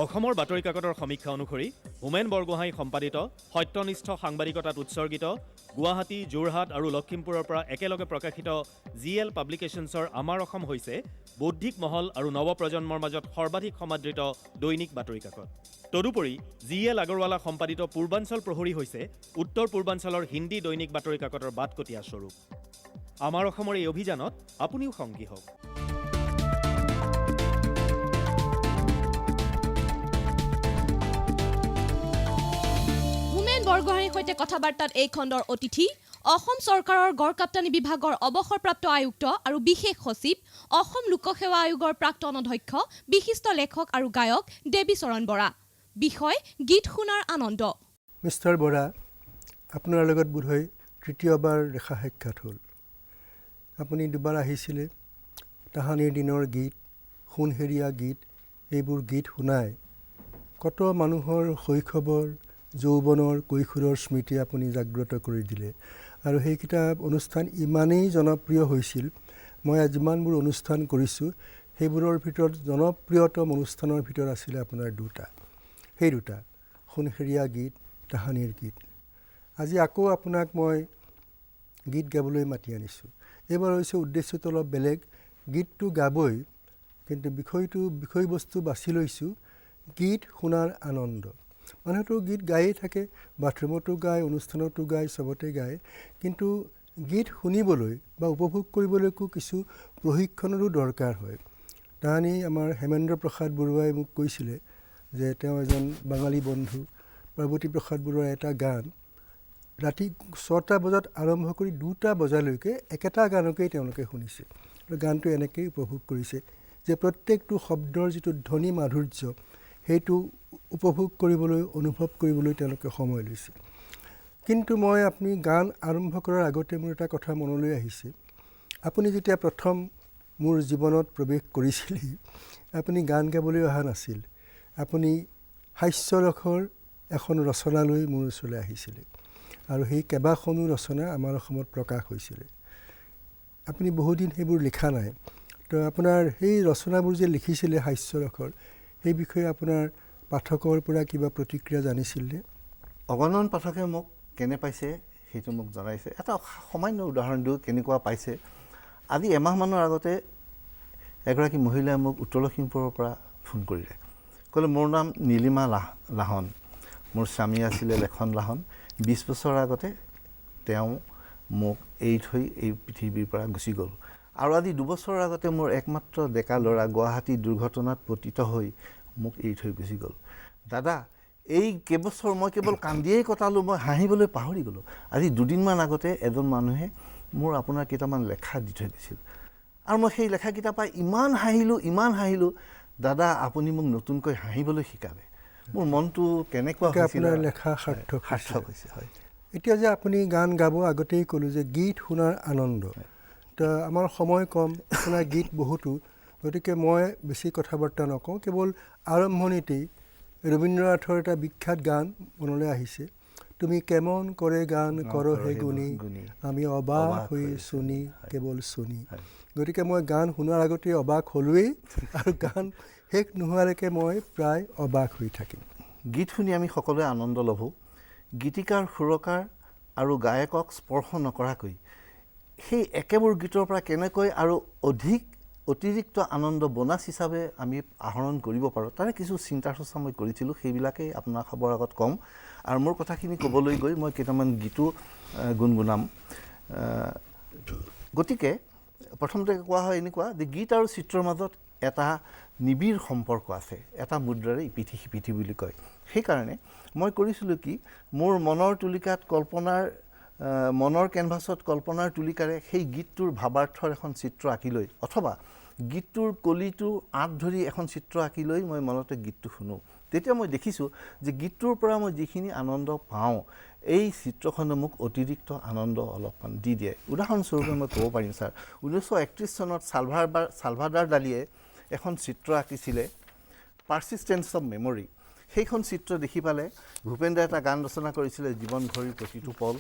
অসমৰ বাতৰি কাকতৰ সমীক্ষা অনুসৰি হোমেন বৰগোহাঁই সম্পাদিত সত্যনিষ্ঠ সাংবাদিকতাত উৎসৰ্গিত গুৱাহাটী, যোৰহাট আৰু লখিমপুৰৰ পৰা একেলগে প্ৰকাশিত GL পাব্লিকেশ্যনছৰ আমাৰ অসম হৈছে বৌদ্ধিক মহল আৰু নৱপ্ৰজন্মৰ মাজত সৰ্বাধিক সমাদৃত দৈনিক বাতৰি কাকত। তদুপৰি GL আগৰৱালা সম্পাদিত পূৰ্বাঞ্চল প্ৰহৰী হৈছে উত্তৰ পূৰ্বাঞ্চলৰ হিন্দী দৈনিক বাতৰি কাকতৰ বাটকটীয়া স্বৰূপ। আমাৰ অসমৰ এই অভিযানত আপুনিও সংগী হওক। বৰগোহাঁইৰ সৈতে কথাবাৰ্তাত এই খণ্ডৰ অতিথি অসম চৰকাৰৰ গড়কাপ্তানি বিভাগৰ অৱসৰপ্ৰাপ্ত আয়ুক্ত আৰু বিশেষ সচিব, অসম লোকসেৱা আয়োগৰ প্ৰাক্তন অধ্যক্ষ, বিশিষ্ট লেখক আৰু গায়ক দেৱীচৰণ বৰা। বিষয় গীত শুনাৰ আনন্দ। মিষ্টাৰ বৰা, আপোনাৰ লগত বোধহয় তৃতীয়বাৰ দেখা সাক্ষাৎ হ'ল। আপুনি দুবাৰ আহিছিলে। তাহানিৰ দিনৰ গীত, সোণহেৰীয়া গীত, এইবোৰ গীত শুনাই কত মানুহৰ শৈশৱৰ, যৌৱনৰ, কৈশোৰৰ স্মৃতি আপুনি জাগ্ৰত কৰি দিলে। আৰু সেইকেইটা অনুষ্ঠান ইমানেই জনপ্ৰিয় হৈছিল, মই যিমানবোৰ অনুষ্ঠান কৰিছোঁ সেইবোৰৰ ভিতৰত জনপ্ৰিয়তম অনুষ্ঠানৰ ভিতৰত আছিলে আপোনাৰ দুটা। সেই দুটা, সোণহেৰীয়া গীত, তাহানিৰ গীত। আজি আকৌ আপোনাক মই গীত গাবলৈ মাতি আনিছোঁ। এইবাৰ হৈছে উদ্দেশ্যটো অলপ বেলেগ। গীতটো গাবই, কিন্তু বিষয়বস্তু বাছি লৈছোঁ গীত শুনাৰ আনন্দ। মানুহেতো গীত গায়েই থাকে, বাথৰুমতো গায়, অনুষ্ঠানতো গায়, চবতে গায়, কিন্তু গীত শুনিবলৈ বা উপভোগ কৰিবলৈকো কিছু প্ৰশিক্ষণৰো দৰকাৰ হয়। তাহানি আমাৰ হেমেন্দ্ৰ প্ৰসাদ বৰুৱাই মোক কৈছিলে যে তেওঁ এজন বাঙালী বন্ধু, পাৰ্বতী প্ৰসাদ বৰুৱাৰ এটা গান ৰাতি 6টা বজাত আৰম্ভ কৰি 2টা বজালৈকে একেটা গানকেই তেওঁলোকে শুনিছে। গানটো এনেকৈয়ে উপভোগ কৰিছে যে প্ৰত্যেকটো শব্দৰ যিটো ধ্বনি মাধুৰ্য সেইটো উপভোগ কৰিবলৈ, অনুভৱ কৰিবলৈ তেওঁলোকে সময় লৈছে। কিন্তু আপুনি গান আৰম্ভ কৰাৰ আগতে মোৰ এটা কথা মনলৈ আহিছে। আপুনি যেতিয়া প্ৰথম মোৰ জীৱনত প্ৰৱেশ কৰিছিলে, আপুনি গান গাবলৈ অহা নাছিল। আপুনি হাস্যৰসৰ এখন ৰচনালৈ মোৰ ওচৰলৈ আহিছিলে আৰু সেই কেইবাখনো ৰচনা আমাৰ অসমত প্ৰকাশ হৈছিলে। আপুনি বহুদিন সেইবোৰ লিখা নাই। তো আপোনাৰ সেই ৰচনাবোৰ যে লিখিছিলে হাস্যৰসৰ, সেই বিষয়ে আপোনাৰ পাঠকৰ পৰা কিবা প্ৰতিক্ৰিয়া জানিছিলনে? অগণন পাঠকে মোক কেনে পাইছে সেইটো মোক জনাইছে। এটা সামান্য উদাহৰণ দিওঁ কেনেকুৱা পাইছে। আজি এমাহমানৰ আগতে এগৰাকী মহিলাই মোক উত্তৰ লখিমপুৰৰ পৰা ফোন কৰিলে। ক'লে মোৰ নাম নীলিমা লাহন, মোৰ স্বামী আছিলে লেখন লাহন। 20 বছৰ আগতে তেওঁ মোক এৰি থৈ এই পৃথিৱীৰ পৰা গুচি গ'ল। আৰু আজি 2 বছৰৰ আগতে মোৰ একমাত্ৰ ডেকা ল'ৰা গুৱাহাটী দুৰ্ঘটনাত পতিত হৈ মোক এৰি থৈ গুচি গ'ল। দাদা, এই কেইবছৰ মই কেৱল কান্দিয়েই কটালোঁ, মই হাঁহিবলৈ পাহৰি গ'লোঁ। আজি 2 দিনমান আগতে এজন মানুহে মোৰ আপোনাৰ কেইটামান লেখা দি থৈ গৈছিল আৰু মই সেই লেখাকেইটা পাই ইমান হাঁহিলোঁ। দাদা, আপুনি মোক নতুনকৈ হাঁহিবলৈ শিকালে। মোৰ মনটো কেনেকুৱা হৈছিল। আপোনাৰ লেখা সাৰ্থক হৈছে। হয়, এতিয়া যে আপুনি গান গাব, আগতেই ক'লোঁ যে গীত শুনাৰ আনন্দ। তো আমাৰ সময় কম, আপোনাৰ গীত বহুতো, গতিকে মই বেছি কথা বাৰ্তা নকওঁ। কেৱল আৰম্ভণিতেই ৰবীন্দ্ৰনাথৰ এটা বিখ্যাত গান মনলৈ আহিছে, তুমি কেমন কৰে গান কৰহে গুণী, আমি অবাক হৈ শুনি কেৱল শুনি। গতিকে মই গান শুনাৰ আগতে অবাক হ'লোৱেই আৰু গান শেষ নোহোৱালৈকে মই প্ৰায় অবাক হৈ থাকিম। গীত শুনি আমি সকলোৱে আনন্দ ল'ব। গীতিকাৰ, সুৰকাৰ আৰু গায়কক স্পৰ্শ নকৰাকৈ সেই একেবোৰ গীতৰ পৰা কেনেকৈ আৰু অতিৰিক্ত আনন্দ বোনাছ হিচাপে আমি আহৰণ কৰিব পাৰোঁ, তাৰে কিছু চিন্তা চৰ্চা মই কৰিছিলোঁ। সেইবিলাকেই আপোনাৰ খবৰ আগত ক'ম। আৰু মোৰ কথাখিনি ক'বলৈ গৈ মই কেইটামান গীতো গুণগুণাম। গতিকে প্ৰথমতে কোৱা হয় এনেকুৱা যে গীত আৰু চিত্ৰৰ মাজত এটা নিবিড় সম্পৰ্ক আছে, এটা মুদ্ৰাৰে ইপিঠি সিপিঠি বুলি কয়। সেইকাৰণে মই কৰিছিলোঁ কি, মোৰ মনৰ তুলিকাত মনৰ কেনভাছত কল্পনাৰ তুলিকাৰে সেই গীতটোৰ ভাৱাৰ্থৰ এখন চিত্ৰ আঁকি লৈ, অথবা গীতটোৰ কলিটোৰ আঁত ধৰি এখন চিত্ৰ আঁকি লৈ মই মনতে গীতটো শুনো। তেতিয়া মই দেখিছোঁ যে গীতটোৰ পৰা মই যিখিনি আনন্দ পাওঁ, এই চিত্ৰখনে মোক অতিৰিক্ত আনন্দ অলপমান দি দিয়ে। উদাহৰণস্বৰূপে মই ক'ব পাৰিম ছাৰ, 1931 চনত ছালভাডাৰ ডালিয়ে এখন চিত্ৰ আঁকিছিলে, পাৰ্চিষ্টেঞ্চ অফ মেমৰি। সেইখন চিত্ৰ দেখি পালে ভূপেন্দ্ৰই এটা গান ৰচনা কৰিছিলে জীৱন ঘড়ীৰ প্ৰতিটো পল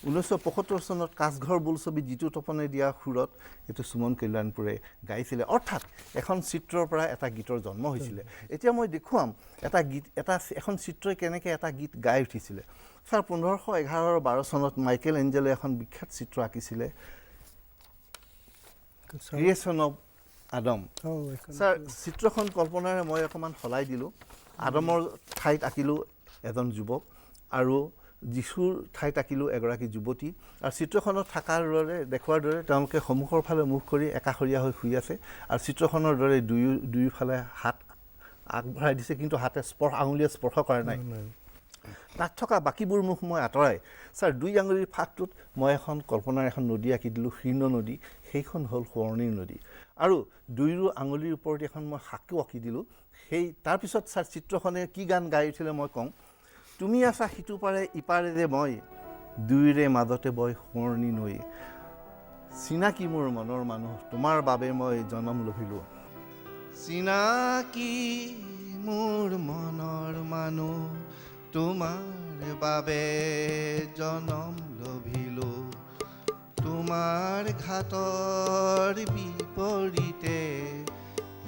1975 চনত কাছঘৰ বোলছবি জিতু তপনে দিয়া সুৰত এইটো সুমন কল্যাণপুৰে গাইছিলে অৰ্থাৎ এখন চিত্ৰৰ পৰা এটা গীতৰ জন্ম হৈছিলে এতিয়া মই দেখুৱাম এখন চিত্ৰই কেনেকৈ এটা গীত গাই উঠিছিলে ছাৰ 1511-12 চনত মাইকেল এঞ্জেলে এখন বিখ্যাত চিত্ৰ আঁকিছিলে ক্ৰিয়েশ্যন অফ আদম ছাৰ চিত্ৰখন কল্পনাৰে মই অকণমান সলাই দিলোঁ আদমৰ ঠাইত আঁকিলোঁ এজন যুৱক আৰু যীশুৰ ঠাইত আঁকিলোঁ এগৰাকী যুৱতী আৰু চিত্ৰখনত থকাৰ দৰে দেখুৱাৰ দৰে তেওঁলোকে সন্মুখৰ ফালে মুখ কৰি একাষৰীয়া হৈ শুই আছে আৰু চিত্ৰখনৰ দৰে দুয়োফালে হাত আগবঢ়াই দিছে কিন্তু হাতে আঙুলিয়ে স্পৰ্শ কৰা নাই তাত থকা বাকীবোৰ মুখ মই আঁতৰাই ছাৰ 2 আঙুলিৰ ফাঁকটোত মই এখন কল্পনাৰ এখন নদী আঁকি দিলোঁ শীৰ্ণ নদী সেইখন হ'ল সোৱৰ্ণীৰ নদী আৰু 2 আঙুলিৰ ওপৰত এখন মই শাকো আঁকি দিলোঁ সেই তাৰপিছত ছাৰ চিত্ৰখনে কি গান গাই উঠিলে মই কওঁ তুমি আছা সিটো পাৰে ইপাৰে যে মই দুয়োৰে মাজতে বয় সোৱৰ্ণী নৈ চিনাকি মোৰ মনৰ মানুহ তোমাৰ বাবে মই জনম লভিলোঁ চিনাকি মোৰ মনৰ মানুহ তোমাৰ বাবে জনম লভিলোঁ তোমাৰ ঘাটৰ বিপৰীতে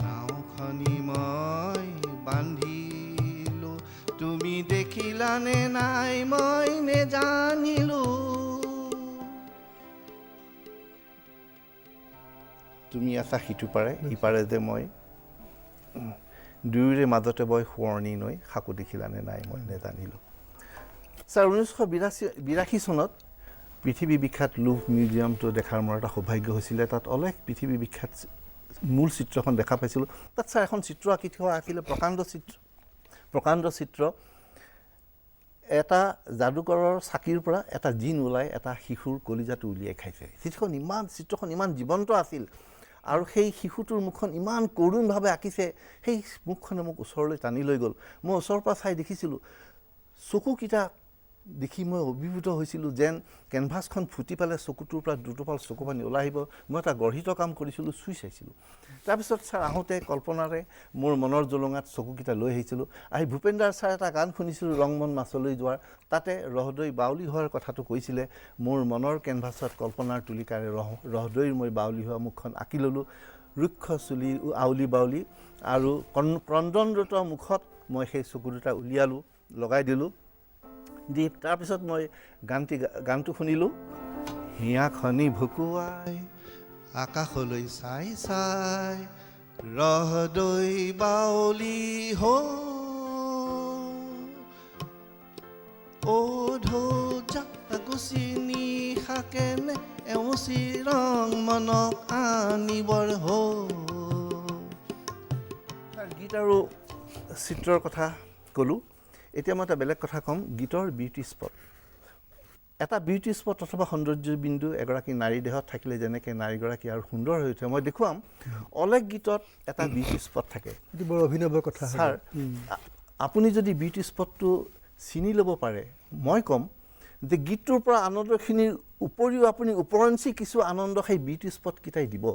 নাওখনি মই বান্ধিলোঁ তুমি দেখিলানে নাই মই নেজানিলোঁ তুমি আছা সিটো পাৰে ইপাৰে যে মই দুয়োৰে মাজতে বয় সোৱৰ্ণী নৈ সাকু দেখিলানে নাই মই নেজানিলোঁ ছাৰ 1982 চনত পৃথিৱী বিখ্যাত লুভ মিউজিয়ামটো দেখাৰ মোৰ এটা সৌভাগ্য হৈছিলে তাত অলেখ পৃথিৱী বিখ্যাত মূল চিত্ৰখন দেখা পাইছিলোঁ তাত ছাৰ এখন চিত্ৰ আঁকিলে প্ৰকাণ্ড চিত্ৰ এটা যাদুকৰৰ চাকিৰ পৰা এটা জিন ওলাই এটা শিশুৰ কলিজাটো উলিয়াই খাইছে চিত্ৰখন ইমান জীৱন্ত আছিল আৰু সেই শিশুটোৰ মুখখন ইমান কৰুণভাৱে আঁকিছে সেই মুখখনে মোক ওচৰলৈ টানি লৈ গ'ল মই ওচৰৰ পৰা চাই দেখিছিলোঁ চকুকেইটা দেখি মই অভিভূত হৈছিলোঁ যেন কেনভাছখন ফুটি পালে চকুটোৰ পৰা দুটোপাল চকু পানী ওলাই আহিব মই এটা গৰ্হিত কাম কৰিছিলোঁ চুই চাইছিলোঁ তাৰপিছত ছাৰ আহোঁতে কল্পনাৰে মোৰ মনৰ জলঙাত চকুকেইটা লৈ আহিছিলোঁ আহি ভূপেন্দ্ৰাৰ ছাৰ এটা গান শুনিছিলোঁ ৰংমন মাছলৈ যোৱাৰ তাতে ৰহদৈ বাউলী হোৱাৰ কথাটো কৈছিলে মোৰ মনৰ কেনভাছত কল্পনাৰ তুলিকাৰে ৰহদৈৰ মই বাউলী হোৱা মুখখন আঁকি ল'লোঁ ৰুক্ষ চুলি আউলি বাউলী আৰু ক্ৰন্দনৰত মুখত মই সেই চকু দুটা উলিয়ালোঁ লগাই দিলোঁ দি তাৰপিছত মই গানটো শুনিলোঁ হিয়া খনি ভুকুৱাই আকাশলৈ চাই চাই ৰহদৈ বাউলী হো গুচি নিশাকেনে এউচি ৰং মনক আনিবৰ হো গীত আৰু চিত্ৰৰ কথা ক'লোঁ এতিয়া মই এটা বেলেগ কথা ক'ম গীতৰ বিউটি স্পট এটা বিউটি স্পট অথবা সৌন্দৰ্য বিন্দু এগৰাকী নাৰী দেহত থাকিলে যেনেকৈ নাৰীগৰাকী আৰু সুন্দৰ হৈ উঠে মই দেখুৱাম অলেখ গীতত এটা বিউটি স্পট থাকে এইটো বৰ অভিনৱ কথা ছাৰ আপুনি যদি বিউটি স্পটটো চিনি ল'ব পাৰে মই ক'ম যে গীতটোৰ পৰা আনন্দখিনিৰ উপৰিও আপুনি উপৰঞ্চি কিছু আনন্দ সেই বিউটি স্পটকেইটাই দিব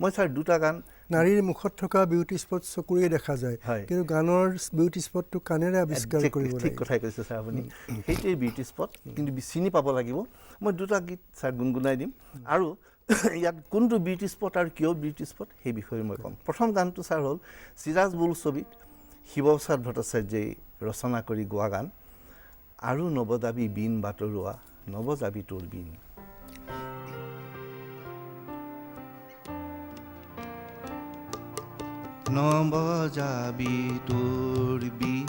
মই ছাৰ দুটা গান নাৰীৰ মুখত থকা বিউটি স্পট চকুৰে দেখা যায় কিন্তু গানৰ বিউটি স্পটটো কাণেৰে আৱিষ্কাৰ কৰিব ঠিক কথাই কৈছে ছাৰ আপুনি সেইটোৱেই বিউটি স্পট কিন্তু চিনি পাব লাগিব মই দুটা গীত ছাৰ গুণগুণাই দিম আৰু ইয়াত কোনটো বিউটি স্পট আৰু কিয় বিউটি স্পট সেই বিষয়ে মই ক'ম প্ৰথম গানটো ছাৰ হ'ল চিৰাজ বোলছবিত শিৱপ্ৰসাদ ভট্টাচাৰ্যই ৰচনা কৰি গোৱা গান আৰু নৱজাবি বিন বাতৰুৱা নৱজাবি তোৰ বিন নৱজাবি তোৰ বিন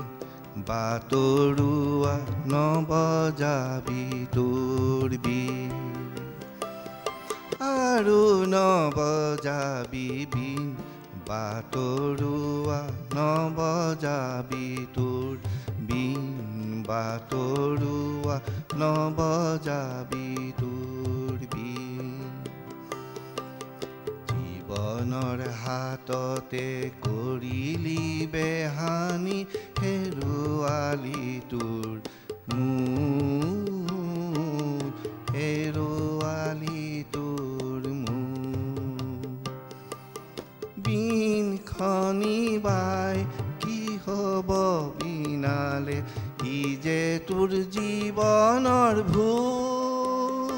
বাতৰুৱা নৱজাবি তোৰ বিন আৰু নৱজাবি বিন বাতৰুৱা নৱজাবি তোৰ বিন বাতৰুৱা নৱজাবি তোৰ বিন জীৱনৰ হাততে কৰিলি বেহানি হেৰুৱালি তোৰ মোৰ হেৰুৱালি তোৰ মোৰ বিন খনি বাই কি হ'ব নৱ বিনালে ই যে তোৰ জীৱনৰ ভূল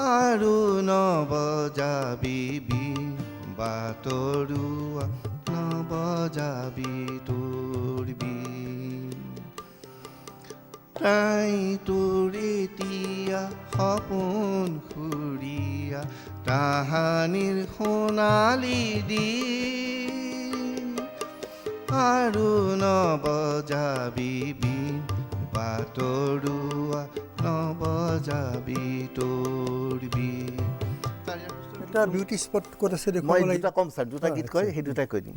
আৰু নৱ যাবি বাটৰুৱা নৱ যাবি তোৰ তাই তোৰ এতিয়া সপোন খুৰীয়া তাহানিৰ সোণালী দি আৰু নৱ যাবি বাটৰুৱা নৱ যাবি তোৰ এটা বিউটি স্পট ক'ত আছে মই দেখুৱাব লাগিব দুটা ক'ম ছাৰ দুটা গীত কয় সেই দুটাই কৈ দিম